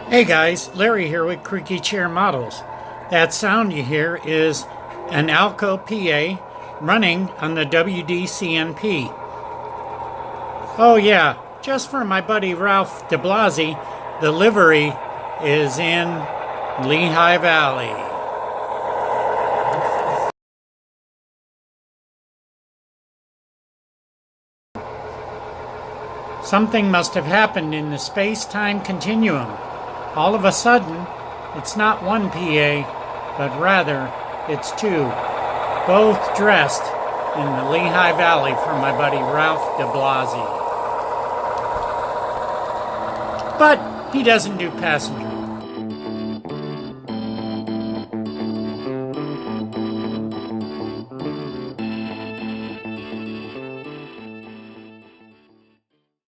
Hey guys, Larry here with Creaky Chair Models. That sound you hear is an Alco PA running on the WD-CNP. Oh yeah, just for my buddy Ralph DeBlasi, the livery is in Lehigh Valley. Something must have happened in the space-time continuum. All of a sudden, it's not one PA, but rather it's two, both dressed in the Lehigh Valley for my buddy Ralph DeBlasi. But he doesn't do passengers.